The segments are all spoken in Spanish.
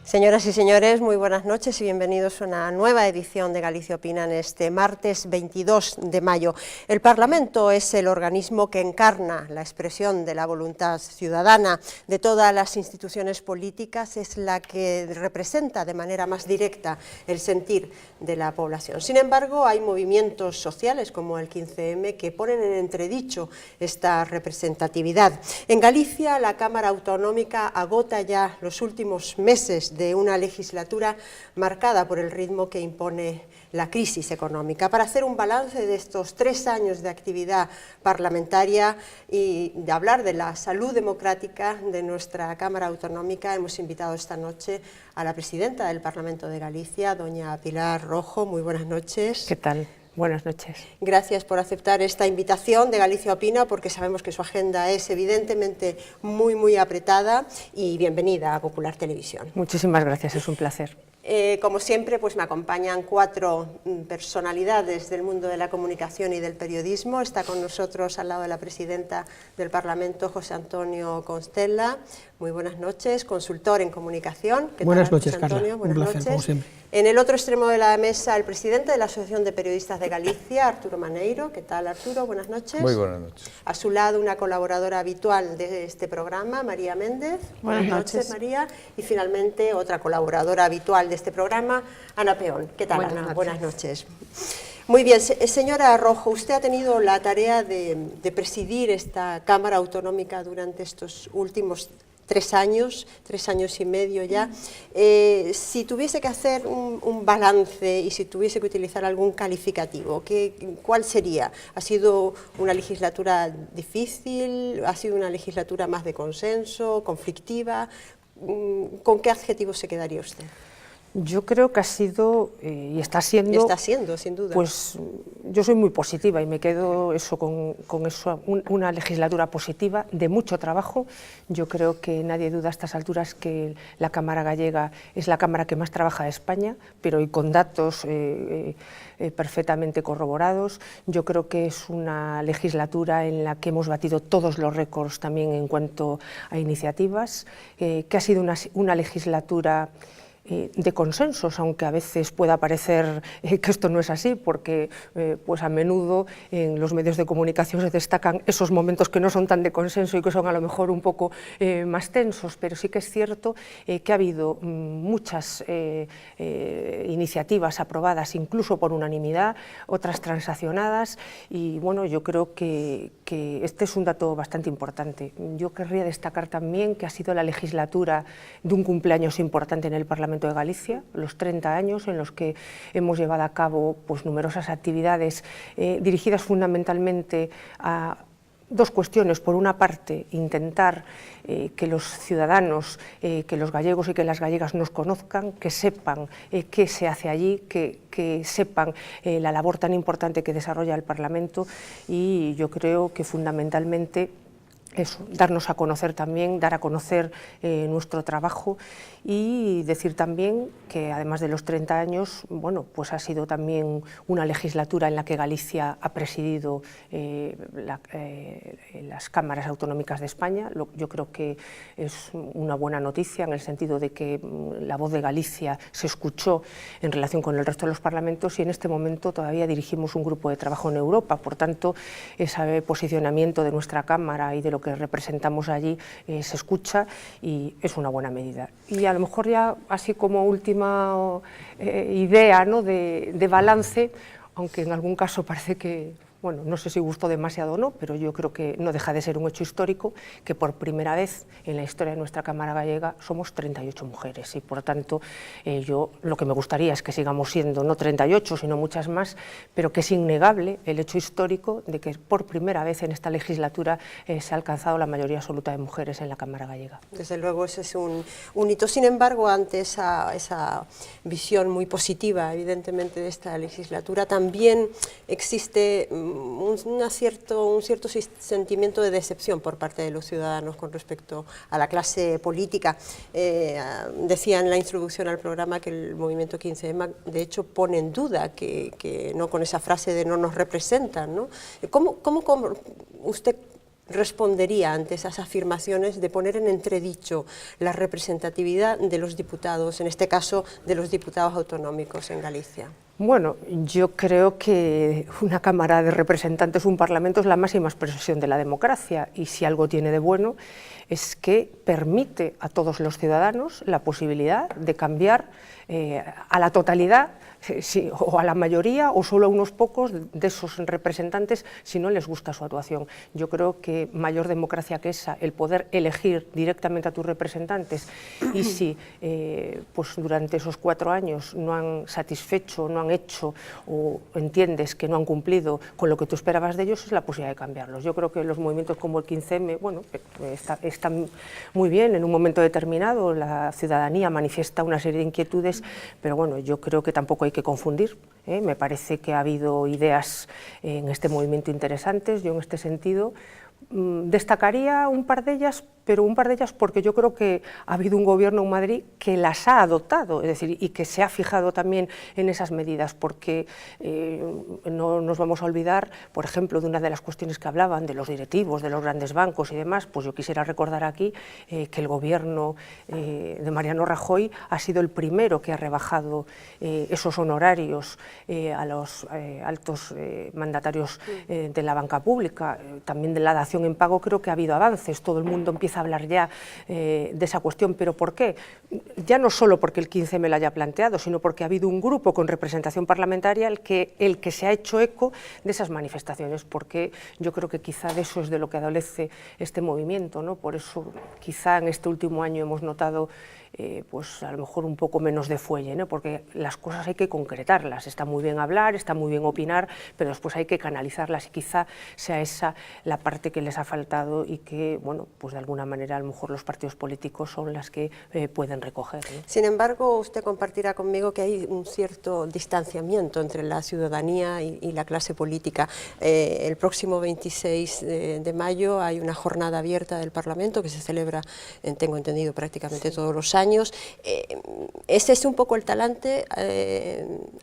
Señoras y señores, muy buenas noches y bienvenidos a una nueva edición de Galicia Opina en este martes 22 de mayo. El Parlamento es el organismo que encarna la expresión de la voluntad ciudadana de todas las instituciones políticas, es la que representa de manera más directa el sentir de la población. Sin embargo, hay movimientos sociales como el 15M que ponen en entredicho esta representatividad. En Galicia, la Cámara Autonómica agota ya los últimos meses de una legislatura marcada por el ritmo que impone la crisis económica. Para hacer un balance de estos 3 años de actividad parlamentaria y de hablar de la salud democrática de nuestra Cámara Autonómica, hemos invitado esta noche a la presidenta del Parlamento de Galicia, doña Pilar Rojo. Muy buenas noches. ¿Qué tal? Buenas noches. Gracias por aceptar esta invitación de Galicia Opina, porque sabemos que su agenda es evidentemente muy apretada, y bienvenida a Popular Televisión. Muchísimas gracias, es un placer. Como siempre, pues me acompañan 4 personalidades del mundo de la comunicación y del periodismo. Está con nosotros al lado de la presidenta del Parlamento, José Antonio Constella. Muy buenas noches, consultor en comunicación. Buenas noches, Carla. Un placer, como siempre. En el otro extremo de la mesa, el presidente de la Asociación de Periodistas de Galicia, Arturo Maneiro. ¿Qué tal, Arturo? Buenas noches. Muy buenas noches. A su lado, una colaboradora habitual de este programa, María Méndez. Buenas noches, María. Y finalmente, otra colaboradora habitual de este programa, Ana Peón. ¿Qué tal, Ana? Buenas noches. Muy bien, señora Rojo, usted ha tenido la tarea de presidir esta Cámara Autonómica durante estos últimos 3 años y medio ya. Si tuviese que hacer un balance y si tuviese que utilizar algún calificativo, ¿cuál sería? ¿Ha sido una legislatura difícil? ¿Ha sido una legislatura más de consenso, conflictiva? ¿Con qué adjetivo se quedaría usted? Yo creo que ha sido y está siendo... Y está siendo, sin duda. Pues yo soy muy positiva y me quedo con eso, una legislatura positiva, de mucho trabajo. Yo creo que nadie duda a estas alturas que la Cámara Gallega es la Cámara que más trabaja de España, pero y con datos perfectamente corroborados. Yo creo que es una legislatura en la que hemos batido todos los récords también en cuanto a iniciativas, que ha sido una legislatura de consensos, aunque a veces pueda parecer que esto no es así, porque pues a menudo en los medios de comunicación se destacan esos momentos que no son tan de consenso y que son a lo mejor un poco más tensos, pero sí que es cierto que ha habido muchas iniciativas aprobadas incluso por unanimidad, otras transaccionadas, y bueno, yo creo que este es un dato bastante importante. Yo querría destacar también que ha sido la legislatura de un cumpleaños importante en el Parlamento de Galicia, los 30 años en los que hemos llevado a cabo pues, numerosas actividades dirigidas fundamentalmente a 2 cuestiones. Por una parte, intentar que los ciudadanos, que los gallegos y que las gallegas nos conozcan, que sepan qué se hace allí, que sepan la labor tan importante que desarrolla el Parlamento, y yo creo que fundamentalmente eso, darnos a conocer también, dar a conocer nuestro trabajo, y decir también que además de los 30 años, bueno, pues ha sido también una legislatura en la que Galicia ha presidido las cámaras autonómicas de España. Yo creo que es una buena noticia en el sentido de que la voz de Galicia se escuchó en relación con el resto de los parlamentos, y en este momento todavía dirigimos un grupo de trabajo en Europa. Por tanto, ese posicionamiento de nuestra Cámara y de lo que representamos allí se escucha, y es una buena medida. Y a lo mejor ya así como última idea, ¿no?, de balance, aunque en algún caso parece que, bueno, no sé si gustó demasiado o no, pero yo creo que no deja de ser un hecho histórico que por primera vez en la historia de nuestra Cámara Gallega somos 38 mujeres, y por tanto yo lo que me gustaría es que sigamos siendo no 38 sino muchas más, pero que es innegable el hecho histórico de que por primera vez en esta legislatura se ha alcanzado la mayoría absoluta de mujeres en la Cámara Gallega. Desde luego ese es un hito. Sin embargo, ante esa visión muy positiva evidentemente de esta legislatura, también existe un cierto sentimiento de decepción por parte de los ciudadanos con respecto a la clase política. Decía en la introducción al programa que el movimiento 15M de hecho pone en duda que no, con esa frase de no nos representan, ¿no? ¿Cómo usted respondería ante esas afirmaciones de poner en entredicho la representatividad de los diputados, en este caso de los diputados autonómicos en Galicia? Bueno, yo creo que una Cámara de Representantes, un Parlamento, es la máxima expresión de la democracia, y si algo tiene de bueno es que permite a todos los ciudadanos la posibilidad de cambiar a la totalidad, o a la mayoría o solo a unos pocos de esos representantes si no les gusta su actuación. Yo creo que mayor democracia que esa, el poder elegir directamente a tus representantes, y si pues durante esos 4 años no han satisfecho, no han hecho o entiendes que no han cumplido con lo que tú esperabas de ellos, es la posibilidad de cambiarlos. Yo creo que los movimientos como el 15M, bueno, están muy bien. En un momento determinado la ciudadanía manifiesta una serie de inquietudes, pero bueno, yo creo que tampoco hay que confundir, me parece que ha habido ideas en este movimiento interesantes. Yo en este sentido destacaría un par de ellas, pero un par de ellas porque yo creo que ha habido un gobierno en Madrid que las ha adoptado, es decir, y que se ha fijado también en esas medidas, porque no nos vamos a olvidar, por ejemplo, de una de las cuestiones que hablaban, de los directivos, de los grandes bancos y demás. Pues yo quisiera recordar aquí que el gobierno de Mariano Rajoy ha sido el primero que ha rebajado esos honorarios a los altos mandatarios de la banca pública, también de la dación en pago. Creo que ha habido avances, todo el mundo empieza a hablar ya de esa cuestión, pero ¿por qué? Ya no solo porque el 15 me la haya planteado, sino porque ha habido un grupo con representación parlamentaria el que se ha hecho eco de esas manifestaciones, porque yo creo que quizá de eso es de lo que adolece este movimiento, ¿no? Por eso quizá en este último año hemos notado pues a lo mejor un poco menos de fuelle, ¿no? Porque las cosas hay que concretarlas. Está muy bien hablar, está muy bien opinar, pero después hay que canalizarlas, y quizá sea esa la parte que les ha faltado y que, bueno, pues de alguna manera a lo mejor los partidos políticos son las que pueden recoger, ¿no? Sin embargo, usted compartirá conmigo que hay un cierto distanciamiento entre la ciudadanía y la clase política. El próximo 26 de mayo hay una jornada abierta del Parlamento que se celebra, tengo entendido, prácticamente todos los años. ¿Ese es un poco el talante,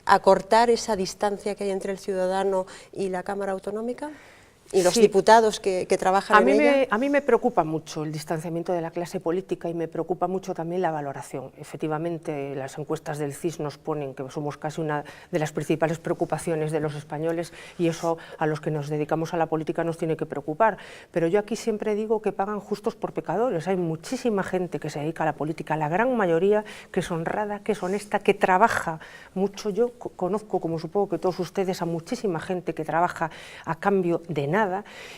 acortar esa distancia que hay entre el ciudadano y la Cámara Autonómica? ¿Y los diputados que trabajan en ella? A mí me preocupa mucho el distanciamiento de la clase política, y me preocupa mucho también la valoración. Efectivamente, las encuestas del CIS nos ponen que somos casi una de las principales preocupaciones de los españoles, y eso a los que nos dedicamos a la política nos tiene que preocupar. Pero yo aquí siempre digo que pagan justos por pecadores. Hay muchísima gente que se dedica a la política, la gran mayoría que es honrada, que es honesta, que trabaja mucho. Yo conozco, como supongo que todos ustedes, a muchísima gente que trabaja a cambio de nada,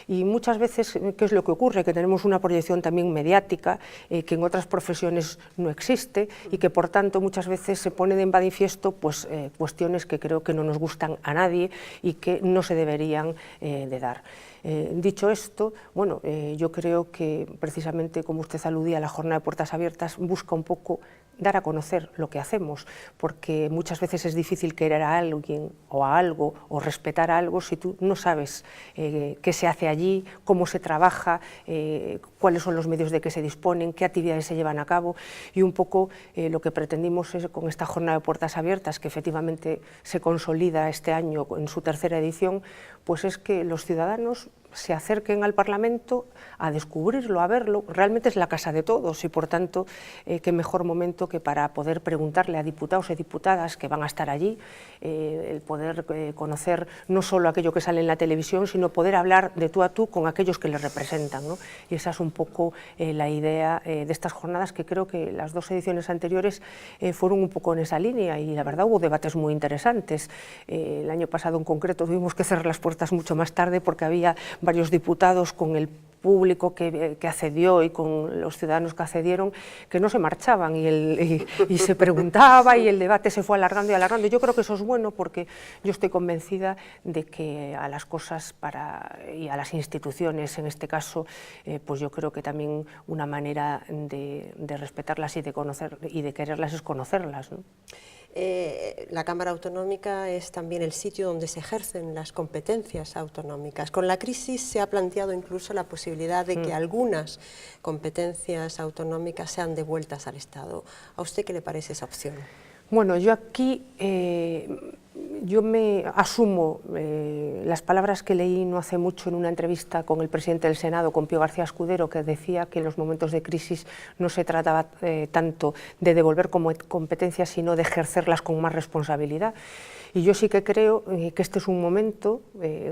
y muchas veces, ¿qué es lo que ocurre? Que tenemos una proyección también mediática que en otras profesiones no existe, y que por tanto muchas veces se pone de manifiesto pues, cuestiones que creo que no nos gustan a nadie y que no se deberían de dar. Dicho esto, bueno, yo creo que precisamente, como usted aludía, la jornada de puertas abiertas busca un poco dar a conocer lo que hacemos, porque muchas veces es difícil querer a alguien o a algo o respetar a algo si tú no sabes qué se hace allí, cómo se trabaja, cuáles son los medios de que se disponen, qué actividades se llevan a cabo. Y un poco lo que pretendimos es, con esta jornada de puertas abiertas, que efectivamente se consolida este año en su 3ª edición, pues es que los ciudadanos se acerquen al Parlamento a descubrirlo, a verlo. Realmente es la casa de todos, y por tanto qué mejor momento que para poder preguntarle a diputados y diputadas que van a estar allí, el poder conocer no solo aquello que sale en la televisión, sino poder hablar de tú a tú con aquellos que les representan, ¿no? Y esa es un poco la idea de estas jornadas, que creo que las 2 ediciones anteriores fueron un poco en esa línea, y la verdad hubo debates muy interesantes. El año pasado en concreto tuvimos que cerrar las puertas mucho más tarde porque había varios diputados, con el público que accedió y con los ciudadanos que accedieron, que no se marchaban, y se preguntaba, y el debate se fue alargando y alargando. Yo creo que eso es bueno, porque yo estoy convencida de que a las cosas y a las instituciones, en este caso, pues yo creo que también una manera de respetarlas y de conocer y de quererlas es conocerlas, ¿no? La Cámara Autonómica es también el sitio donde se ejercen las competencias autonómicas. Con la crisis se ha planteado incluso la posibilidad de que algunas competencias autonómicas sean devueltas al Estado. ¿A usted qué le parece esa opción? Bueno, yo aquí yo me asumo las palabras que leí no hace mucho en una entrevista con el presidente del Senado, con Pío García Escudero, que decía que en los momentos de crisis no se trataba tanto de devolver como competencias, sino de ejercerlas con más responsabilidad. Y yo sí que creo que este es un momento,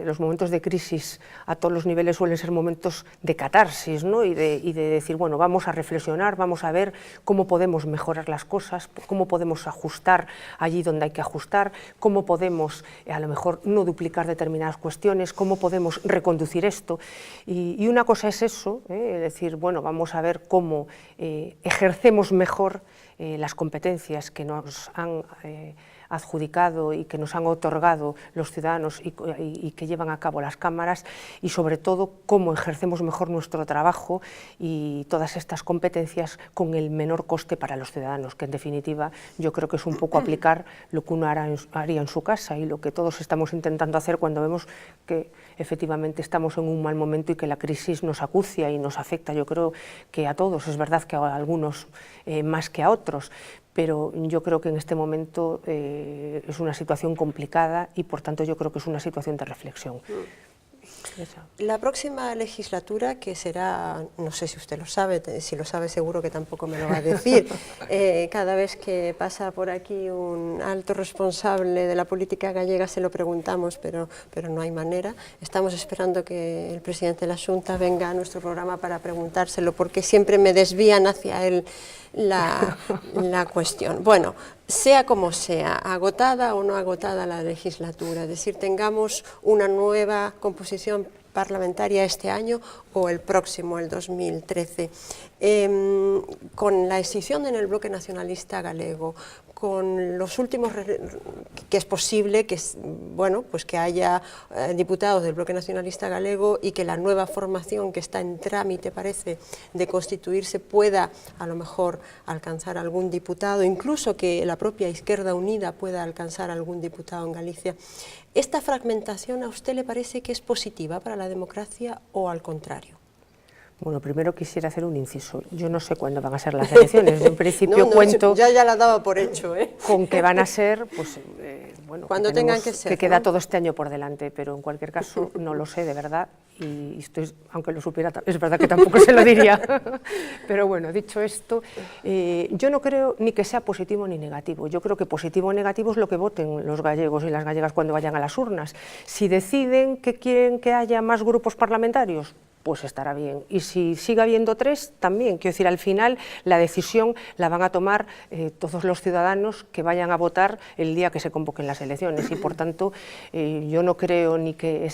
los momentos de crisis a todos los niveles suelen ser momentos de catarsis, ¿no? y de decir, bueno, vamos a reflexionar, vamos a ver cómo podemos mejorar las cosas, cómo podemos ajustar allí donde hay que ajustar, cómo podemos a lo mejor no duplicar determinadas cuestiones, cómo podemos reconducir esto. Y una cosa es eso, es decir, bueno, vamos a ver cómo ejercemos mejor las competencias que nos han adjudicado y que nos han otorgado los ciudadanos y que llevan a cabo las cámaras, y sobre todo cómo ejercemos mejor nuestro trabajo y todas estas competencias con el menor coste para los ciudadanos, que en definitiva yo creo que es un poco aplicar lo que uno haría en su casa y lo que todos estamos intentando hacer cuando vemos que efectivamente estamos en un mal momento y que la crisis nos acucia y nos afecta. Yo creo que a todos, es verdad que a algunos más que a otros, pero yo creo que en este momento es una situación complicada y por tanto yo creo que es una situación de reflexión. La próxima legislatura, que será, no sé si usted lo sabe, si lo sabe seguro que tampoco me lo va a decir, cada vez que pasa por aquí un alto responsable de la política gallega se lo preguntamos, pero no hay manera. Estamos esperando que el presidente de la Xunta venga a nuestro programa para preguntárselo, porque siempre me desvían hacia él la cuestión. Bueno, sea como sea, agotada o no agotada la legislatura, es decir, tengamos una nueva composición parlamentaria este año o el próximo, el 2013, con la escisión en el bloque nacionalista galego, con los últimos, que es posible que, bueno, pues que haya diputados del bloque nacionalista galego y que la nueva formación que está en trámite, parece, de constituirse pueda a lo mejor alcanzar algún diputado, incluso que la propia Izquierda Unida pueda alcanzar algún diputado en Galicia. ¿Esta fragmentación a usted le parece que es positiva para la democracia o al contrario? Bueno, primero quisiera hacer un inciso. Yo no sé cuándo van a ser las elecciones. En principio cuento... Ya la daba por hecho, con que van a ser, pues, bueno, cuando tengan que ser, que queda todo este año por delante, pero en cualquier caso no lo sé de verdad, y estoy, aunque lo supiera, es verdad que tampoco se lo diría. Pero bueno, dicho esto, yo no creo ni que sea positivo ni negativo. Yo creo que positivo o negativo es lo que voten los gallegos y las gallegas cuando vayan a las urnas. Si deciden que quieren que haya más grupos parlamentarios, pues estará bien. Y si sigue habiendo 3, también. Quiero decir, al final la decisión la van a tomar todos los ciudadanos que vayan a votar el día que se convoquen las elecciones. Y por tanto, yo no creo ni que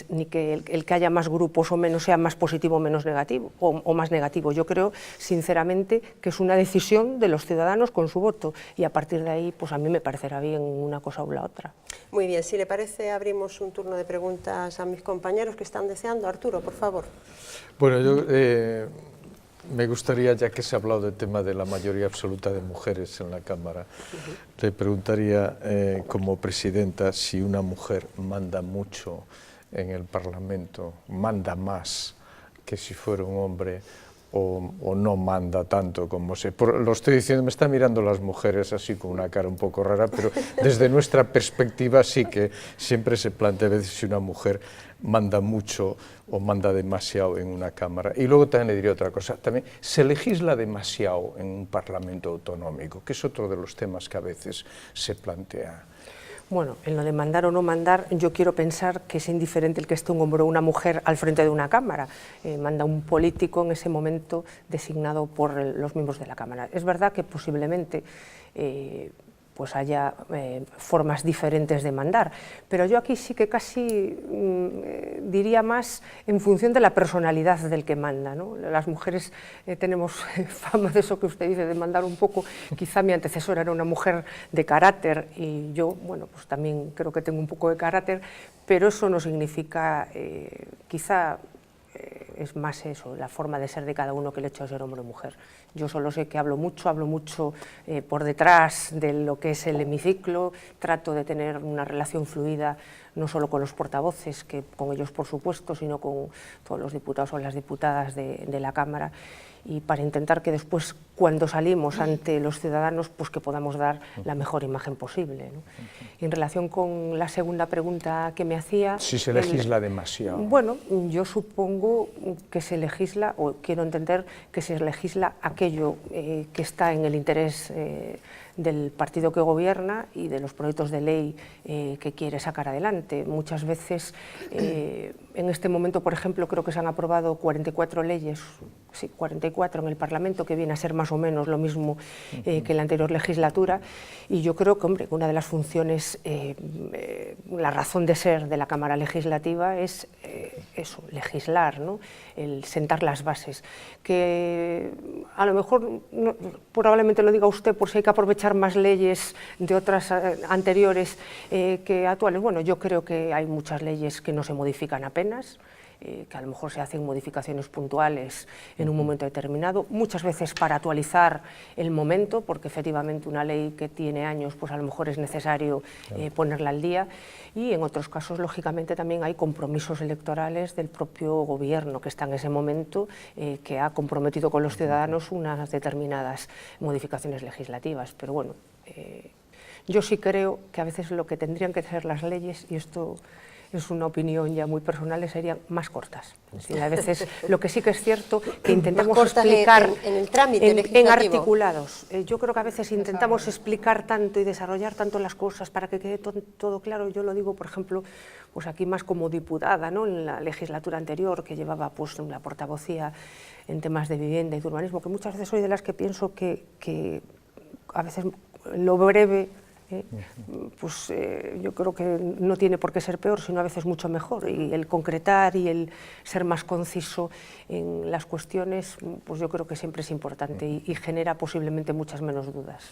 el que haya más grupos o menos sea más positivo o menos negativo, o más negativo. Yo creo, sinceramente, que es una decisión de los ciudadanos con su voto. Y a partir de ahí, pues a mí me parecerá bien una cosa o la otra. Muy bien, si le parece, abrimos un turno de preguntas a mis compañeros que están deseando. Arturo, por favor. Bueno, yo me gustaría, ya que se ha hablado del tema de la mayoría absoluta de mujeres en la Cámara, le preguntaría como presidenta si una mujer manda mucho en el Parlamento, manda más que si fuera un hombre, o no manda tanto como se... Lo estoy diciendo, me están mirando las mujeres así con una cara un poco rara, pero desde nuestra perspectiva sí que siempre se plantea a veces si una mujer manda mucho o manda demasiado en una Cámara. Y luego también le diría otra cosa, también se legisla demasiado en un Parlamento autonómico, que es otro de los temas que a veces se plantea. Bueno, en lo de mandar o no mandar, yo quiero pensar que es indiferente el que esté un hombre o una mujer al frente de una Cámara. Manda un político en ese momento designado por los miembros de la Cámara. Es verdad que posiblemente pues haya formas diferentes de mandar, pero yo aquí sí que casi diría más en función de la personalidad del que manda, ¿no? Las mujeres tenemos fama de eso que usted dice, de mandar un poco. Quizá mi antecesora era una mujer de carácter y yo, bueno, pues también creo que tengo un poco de carácter, pero eso no significa, quizá es más eso, la forma de ser de cada uno que el hecho de ser hombre o mujer. Yo solo sé que hablo mucho por detrás de lo que es el hemiciclo, trato de tener una relación fluida no solo con los portavoces, que con ellos por supuesto, sino con todos los diputados o las diputadas de la Cámara, y para intentar que después, cuando salimos ante los ciudadanos, pues que podamos dar la mejor imagen posible, ¿no? En relación con la segunda pregunta que me hacía... Si se legisla demasiado. Bueno, yo supongo que se legisla, o quiero entender que se legisla aquello que está en el interés del partido que gobierna y de los proyectos de ley que quiere sacar adelante. Muchas veces, en este momento, por ejemplo, creo que se han aprobado 44 leyes, sí, 44 en el Parlamento, que viene a ser más o menos lo mismo que en la anterior legislatura, y yo creo que, hombre, una de las funciones, la razón de ser de la Cámara Legislativa es eso, legislar, ¿no? El sentar las bases, que a lo mejor, probablemente lo diga usted por si hay que aprovechar más leyes de otras anteriores que actuales. Bueno, yo creo que hay muchas leyes que no se modifican apenas, que a lo mejor se hacen modificaciones puntuales en un momento determinado, muchas veces para actualizar el momento, porque efectivamente una ley que tiene años, pues a lo mejor es necesario ponerla al día, y en otros casos, lógicamente, también hay compromisos electorales del propio gobierno que está en ese momento, que ha comprometido con los ciudadanos unas determinadas modificaciones legislativas, pero bueno, yo sí creo que a veces lo que tendrían que ser las leyes, y esto es una opinión ya muy personal, serían más cortas. Es decir, a veces lo que sí que es cierto que intentamos explicar en el trámite legislativo. En articulados. Yo creo que a veces intentamos explicar tanto y desarrollar tanto las cosas para que quede todo claro. Yo lo digo, por ejemplo, pues aquí más como diputada, ¿no? En la legislatura anterior, que llevaba pues la portavocía en temas de vivienda y de urbanismo, que muchas veces soy de las que pienso que a veces lo breve, pues yo creo que no tiene por qué ser peor, sino a veces mucho mejor, y el concretar y el ser más conciso en las cuestiones, pues yo creo que siempre es importante y genera posiblemente muchas menos dudas.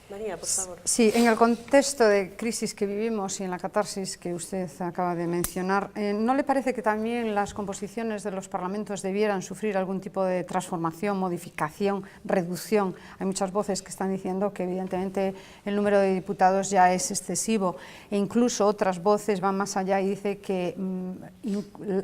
María, por favor. Sí, en el contexto de crisis que vivimos y en la catarsis que usted acaba de mencionar, ¿no le parece que también las composiciones de los parlamentos debieran sufrir algún tipo de transformación, modificación, reducción? Hay muchas voces que están diciendo que evidentemente el número de diputados ya es excesivo, e incluso otras voces van más allá y dicen que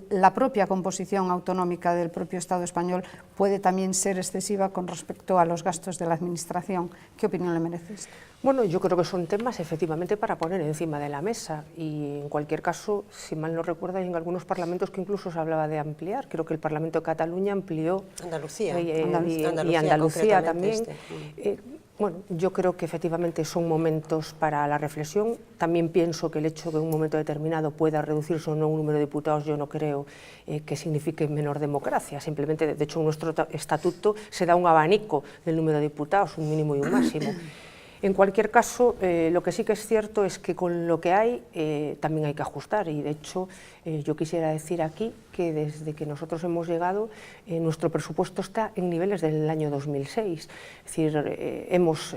la propia composición autonómica del propio Estado español puede también ser excesiva con respecto a los gastos de la Administración. ¿Qué opinión le merece esto? Bueno, yo creo que son temas efectivamente para poner encima de la mesa, y en cualquier caso, si mal no recuerdo, hay en algunos parlamentos que incluso se hablaba de ampliar. Creo que el Parlamento de Cataluña amplió, Andalucía, y Andalucía también. Bueno, yo creo que efectivamente son momentos para la reflexión. También pienso que el hecho de que en un momento determinado pueda reducirse o no un número de diputados, yo no creo que signifique menor democracia. Simplemente, de hecho, en nuestro estatuto se da un abanico del número de diputados, un mínimo y un máximo. En cualquier caso, lo que sí que es cierto es que con lo que hay también hay que ajustar, y de hecho yo quisiera decir aquí que desde que nosotros hemos llegado nuestro presupuesto está en niveles del año 2006, es decir, hemos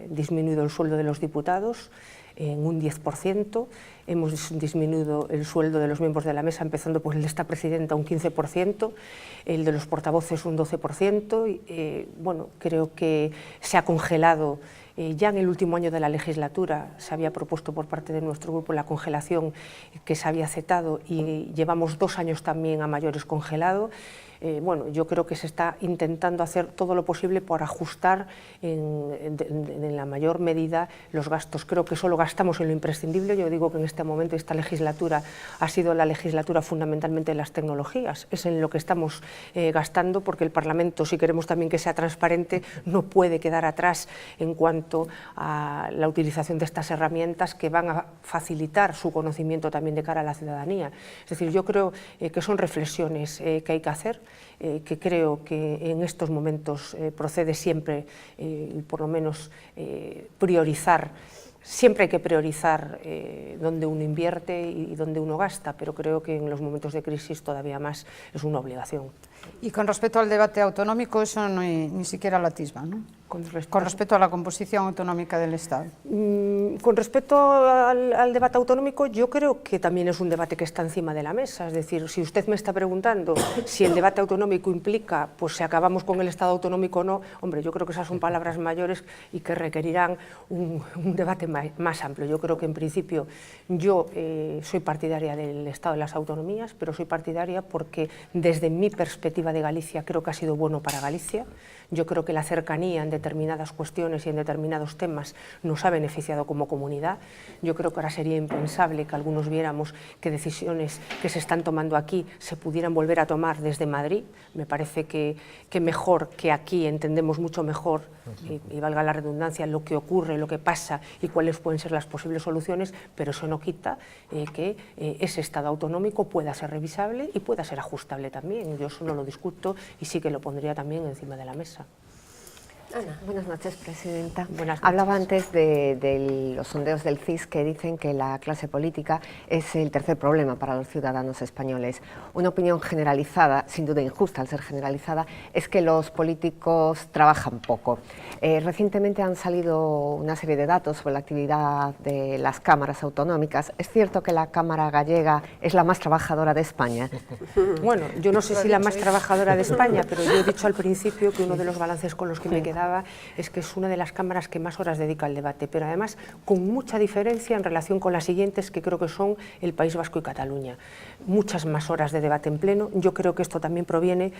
disminuido el sueldo de los diputados en un 10%, hemos disminuido el sueldo de los miembros de la mesa, empezando por el de esta presidenta un 15%, el de los portavoces un 12%, y bueno, creo que se ha congelado. Ya en el último año de la legislatura se había propuesto por parte de nuestro grupo la congelación, que se había aceptado, y llevamos 2 años también a mayores congelado. Bueno, yo creo que se está intentando hacer todo lo posible por ajustar en la mayor medida los gastos. Creo que solo gastamos en lo imprescindible. Yo digo que en este momento esta legislatura ha sido la legislatura fundamentalmente de las tecnologías. Es en lo que estamos gastando, porque el Parlamento, si queremos también que sea transparente, no puede quedar atrás en cuanto a la utilización de estas herramientas que van a facilitar su conocimiento también de cara a la ciudadanía. Es decir, yo creo que son reflexiones que hay que hacer, que creo que en estos momentos procede siempre, por lo menos, priorizar. Siempre hay que priorizar dónde uno invierte y dónde uno gasta, pero creo que en los momentos de crisis todavía más es una obligación. Y con respecto al debate autonómico, eso ni siquiera lo atisba, ¿no? Con respecto a la composición autonómica del Estado. Con respecto al debate autonómico, yo creo que también es un debate que está encima de la mesa. Es decir, si usted me está preguntando si el debate autonómico implica pues si acabamos con el Estado autonómico o no, hombre, yo creo que esas son palabras mayores y que requerirán un debate más amplio. Yo creo que en principio yo soy partidaria del Estado de las autonomías, pero soy partidaria porque desde mi perspectiva de Galicia creo que ha sido bueno para Galicia. Yo creo que la cercanía en determinadas cuestiones y en determinados temas nos ha beneficiado como comunidad. Yo creo que ahora sería impensable que algunos viéramos que decisiones que se están tomando aquí se pudieran volver a tomar desde Madrid. Me parece que mejor que aquí entendemos mucho mejor, y valga la redundancia, lo que ocurre, lo que pasa y cuáles pueden ser las posibles soluciones, pero eso no quita que ese Estado autonómico pueda ser revisable y pueda ser ajustable también. Yo eso no lo discuto y sí que lo pondría también encima de la mesa. Ana. Buenas noches, presidenta. Buenas noches. Hablaba antes de los sondeos del CIS que dicen que la clase política es el tercer problema para los ciudadanos españoles. Una opinión generalizada, sin duda injusta al ser generalizada, es que los políticos trabajan poco. Recientemente han salido una serie de datos sobre la actividad de las cámaras autonómicas. ¿Es cierto que la Cámara gallega es la más trabajadora de España? Bueno, yo no sé si la más trabajadora de España, pero yo he dicho al principio que uno de los balances con los que me quedaba es que es una de las cámaras que más horas dedica al debate, pero además con mucha diferencia en relación con las siguientes, que creo que son el País Vasco y Cataluña. Muchas más horas de debate en pleno. Yo creo que esto también proviene,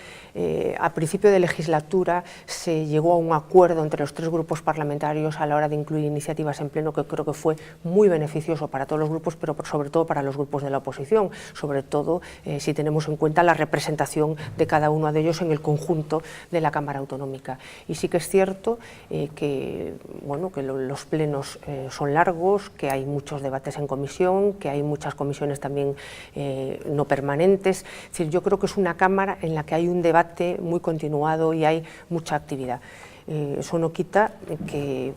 a principio de legislatura se llegó a un acuerdo entre los tres grupos parlamentarios a la hora de incluir iniciativas en pleno, que creo que fue muy beneficioso para todos los grupos, pero sobre todo para los grupos de la oposición, sobre todo si tenemos en cuenta la representación de cada uno de ellos en el conjunto de la Cámara Autonómica. Y sí que es cierto que los plenos son largos, que hay muchos debates en comisión, que hay muchas comisiones también no permanentes. Es decir, yo creo que es una Cámara en la que hay un debate muy continuado y hay mucha actividad. Eso no quita que,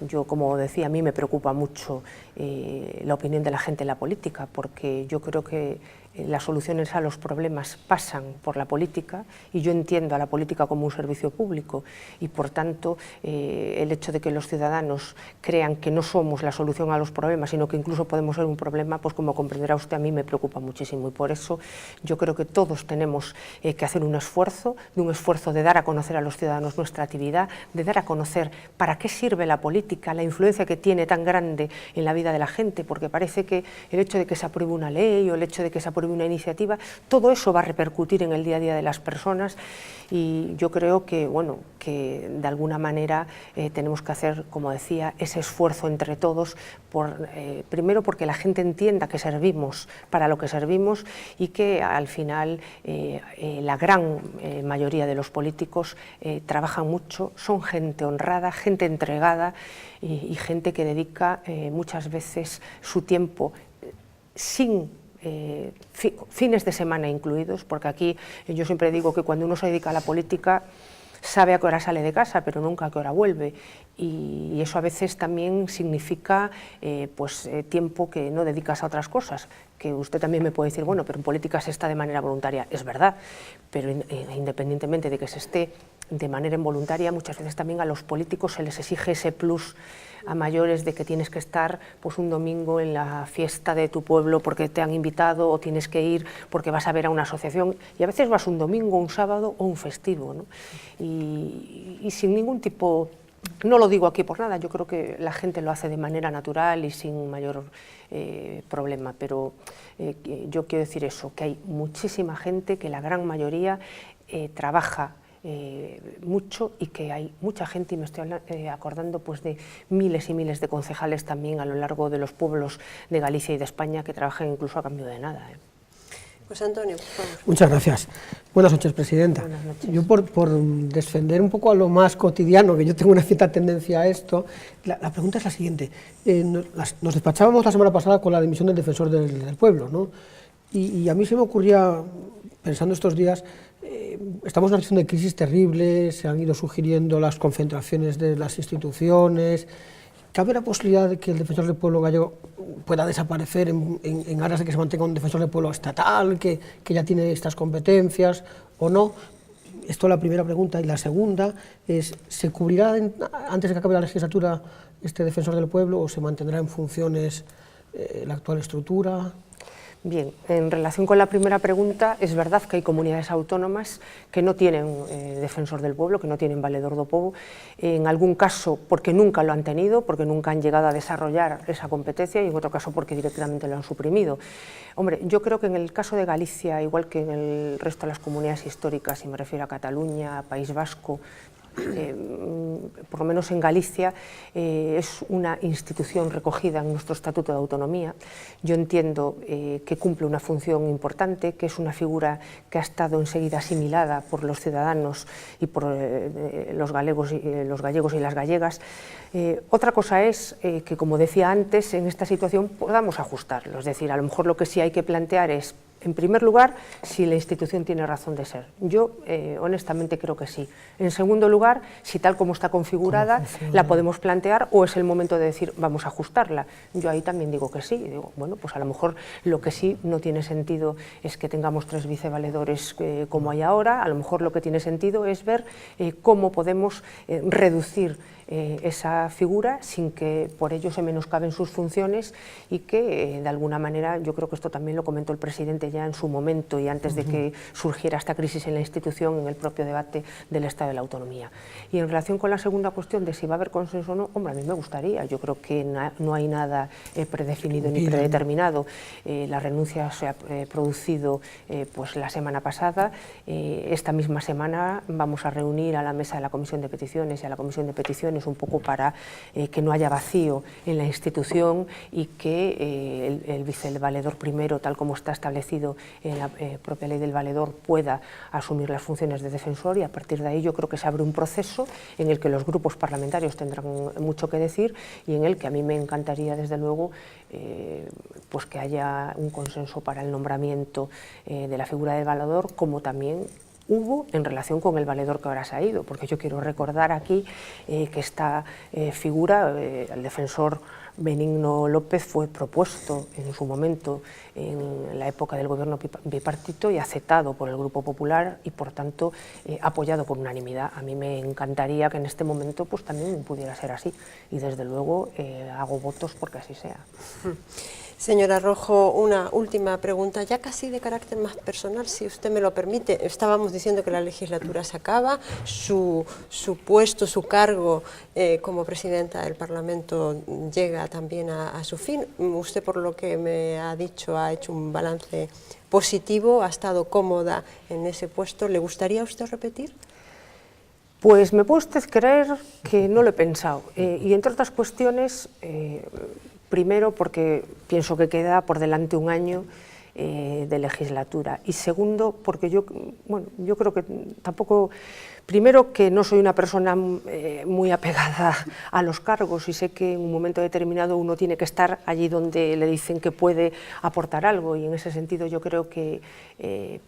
yo como decía, a mí me preocupa mucho la opinión de la gente en la política, porque yo creo que las soluciones a los problemas pasan por la política y yo entiendo a la política como un servicio público y por tanto el hecho de que los ciudadanos crean que no somos la solución a los problemas sino que incluso podemos ser un problema, pues como comprenderá usted a mí me preocupa muchísimo y por eso yo creo que todos tenemos que hacer un esfuerzo de dar a conocer a los ciudadanos nuestra actividad, de dar a conocer para qué sirve la política, la influencia que tiene tan grande en la vida de la gente, porque parece que el hecho de que se apruebe una ley o el hecho de que se apruebe una iniciativa, todo eso va a repercutir en el día a día de las personas y yo creo que, que de alguna manera tenemos que hacer, como decía, ese esfuerzo entre todos, primero porque la gente entienda que servimos para lo que servimos y que al final la gran mayoría de los políticos trabajan mucho, son gente honrada, gente entregada y gente que dedica muchas veces su tiempo sin fines de semana incluidos, porque aquí yo siempre digo que cuando uno se dedica a la política sabe a qué hora sale de casa, pero nunca a qué hora vuelve, y eso a veces también significa tiempo que no dedicas a otras cosas, que usted también me puede decir, bueno, pero en política se está de manera voluntaria, es verdad, pero independientemente de que se esté de manera involuntaria, muchas veces también a los políticos se les exige ese plus a mayores de que tienes que estar pues un domingo en la fiesta de tu pueblo porque te han invitado o tienes que ir porque vas a ver a una asociación y a veces vas un domingo, un sábado o un festivo, ¿no? Y sin ningún tipo, no lo digo aquí por nada, yo creo que la gente lo hace de manera natural y sin mayor problema, pero yo quiero decir eso, que hay muchísima gente, que la gran mayoría trabaja mucho y que hay mucha gente, y me estoy acordando pues de miles y miles de concejales también a lo largo de los pueblos de Galicia y de España que trabajan incluso a cambio de nada. Pues Antonio, por favor. Muchas gracias. Buenas noches, presidenta. Buenas noches. Yo por defender un poco a lo más cotidiano, que yo tengo una cierta tendencia a esto, la pregunta es la siguiente. Nos despachábamos la semana pasada con la dimisión del defensor del pueblo, ¿no? Y a mí se me ocurría, pensando estos días, estamos en una situación de crisis terrible, se han ido sugiriendo las concentraciones de las instituciones. ¿Cabe la posibilidad de que el defensor del pueblo gallego pueda desaparecer en aras de que se mantenga un defensor del pueblo estatal, que ya tiene estas competencias, o no? Esto es la primera pregunta. Y la segunda es, ¿se cubrirá antes de que acabe la legislatura este defensor del pueblo o se mantendrá en funciones la actual estructura? Bien, en relación con la primera pregunta, es verdad que hay comunidades autónomas que no tienen defensor del pueblo, que no tienen valedor do povo, en algún caso porque nunca lo han tenido, porque nunca han llegado a desarrollar esa competencia, y en otro caso porque directamente lo han suprimido. Hombre, yo creo que en el caso de Galicia, igual que en el resto de las comunidades históricas, si me refiero a Cataluña, a País Vasco, por lo menos en Galicia, es una institución recogida en nuestro Estatuto de Autonomía. Yo entiendo que cumple una función importante, que es una figura que ha estado enseguida asimilada por los ciudadanos y por los gallegos y las gallegas. Otra cosa es que, como decía antes, en esta situación podamos ajustarlo, es decir, a lo mejor lo que sí hay que plantear es, en primer lugar, si la institución tiene razón de ser. Yo, honestamente, creo que sí. En segundo lugar, si tal como está configurada, la podemos plantear o es el momento de decir, vamos a ajustarla. Yo ahí también digo que sí. Digo, bueno, pues a lo mejor lo que sí no tiene sentido es que tengamos 3 vicevaledores como hay ahora. A lo mejor lo que tiene sentido es ver cómo podemos reducir esa figura sin que por ello se menoscaben sus funciones y que de alguna manera, yo creo que esto también lo comentó el presidente ya en su momento y antes de que surgiera esta crisis en la institución, en el propio debate del Estado de la Autonomía. Y en relación con la segunda cuestión de si va a haber consenso o no, hombre, a mí me gustaría, yo creo que no hay nada predefinido ni predeterminado. La renuncia se ha producido pues la semana pasada. Esta misma semana vamos a reunir a la mesa de la Comisión de Peticiones y a la Comisión de Peticiones un poco para que no haya vacío en la institución y que el vicevaledor primero, tal como está establecido en la propia ley del valedor, pueda asumir las funciones de defensor, y a partir de ahí yo creo que se abre un proceso en el que los grupos parlamentarios tendrán mucho que decir y en el que a mí me encantaría, desde luego, pues que haya un consenso para el nombramiento de la figura del valedor, como también hubo en relación con el valedor que ahora se ha ido, porque yo quiero recordar aquí que esta figura, el defensor Benigno López, fue propuesto en su momento en la época del gobierno bipartito y aceptado por el Grupo Popular y por tanto apoyado por unanimidad. A mí me encantaría que en este momento pues también pudiera ser así y desde luego hago votos porque así sea. Señora Rojo, una última pregunta, ya casi de carácter más personal, si usted me lo permite. Estábamos diciendo que la legislatura se acaba, su puesto, su cargo como presidenta del Parlamento llega también a su fin. Usted, por lo que me ha dicho, ha hecho un balance positivo, ha estado cómoda en ese puesto. ¿Le gustaría a usted repetir? Pues me puede usted creer que no lo he pensado, y entre otras cuestiones, primero porque pienso que queda por delante un año de legislatura, y segundo porque yo creo que tampoco, primero que no soy una persona muy apegada a los cargos y sé que en un momento determinado uno tiene que estar allí donde le dicen que puede aportar algo, y en ese sentido yo creo que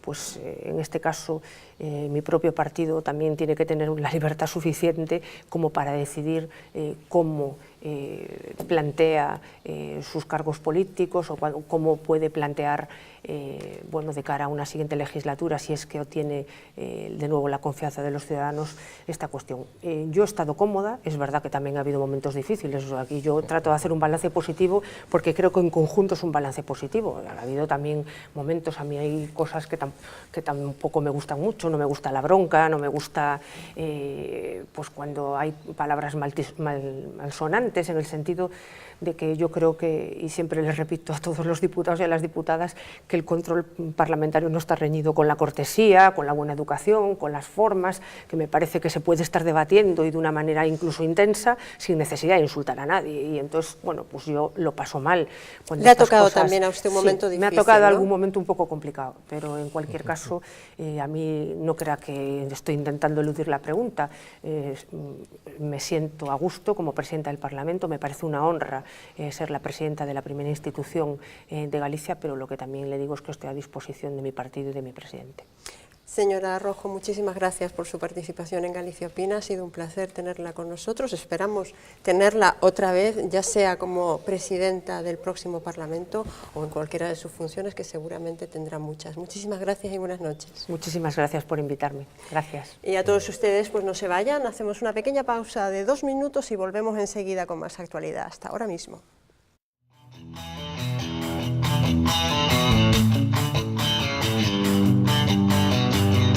pues en este caso mi propio partido también tiene que tener la libertad suficiente como para decidir cómo plantea sus cargos políticos o cómo puede plantear bueno, de cara a una siguiente legislatura, si es que obtiene de nuevo la confianza de los ciudadanos, esta cuestión. Yo he estado cómoda, es verdad que también ha habido momentos difíciles, aquí yo trato de hacer un balance positivo porque creo que en conjunto es un balance positivo. Ha habido también momentos, a mí hay cosas que tampoco me gustan mucho, no me gusta la bronca, no me gusta pues cuando hay palabras malsonantes, en el sentido de que yo creo que, y siempre les repito a todos los diputados y a las diputadas, que el control parlamentario no está reñido con la cortesía, con la buena educación, con las formas, que me parece que se puede estar debatiendo y de una manera incluso intensa sin necesidad de insultar a nadie, y entonces, bueno, pues yo lo paso mal. ¿Le ha tocado también a usted un momento difícil? Me ha tocado, ¿no?, algún momento un poco complicado, pero en cualquier caso, a mí no crea que estoy intentando eludir la pregunta, me siento a gusto como presidenta del Parlamento, me parece una honra ser la presidenta de la primera institución de Galicia, pero lo que también le digo es que estoy a disposición de mi partido y de mi presidente. Señora Rojo, muchísimas gracias por su participación en Galicia Opina. Ha sido un placer tenerla con nosotros. Esperamos tenerla otra vez, ya sea como presidenta del próximo Parlamento o en cualquiera de sus funciones, que seguramente tendrá muchas. Muchísimas gracias y buenas noches. Muchísimas gracias por invitarme. Gracias. Y a todos ustedes, pues no se vayan. Hacemos una pequeña pausa de 2 minutos y volvemos enseguida con más actualidad. Hasta ahora mismo.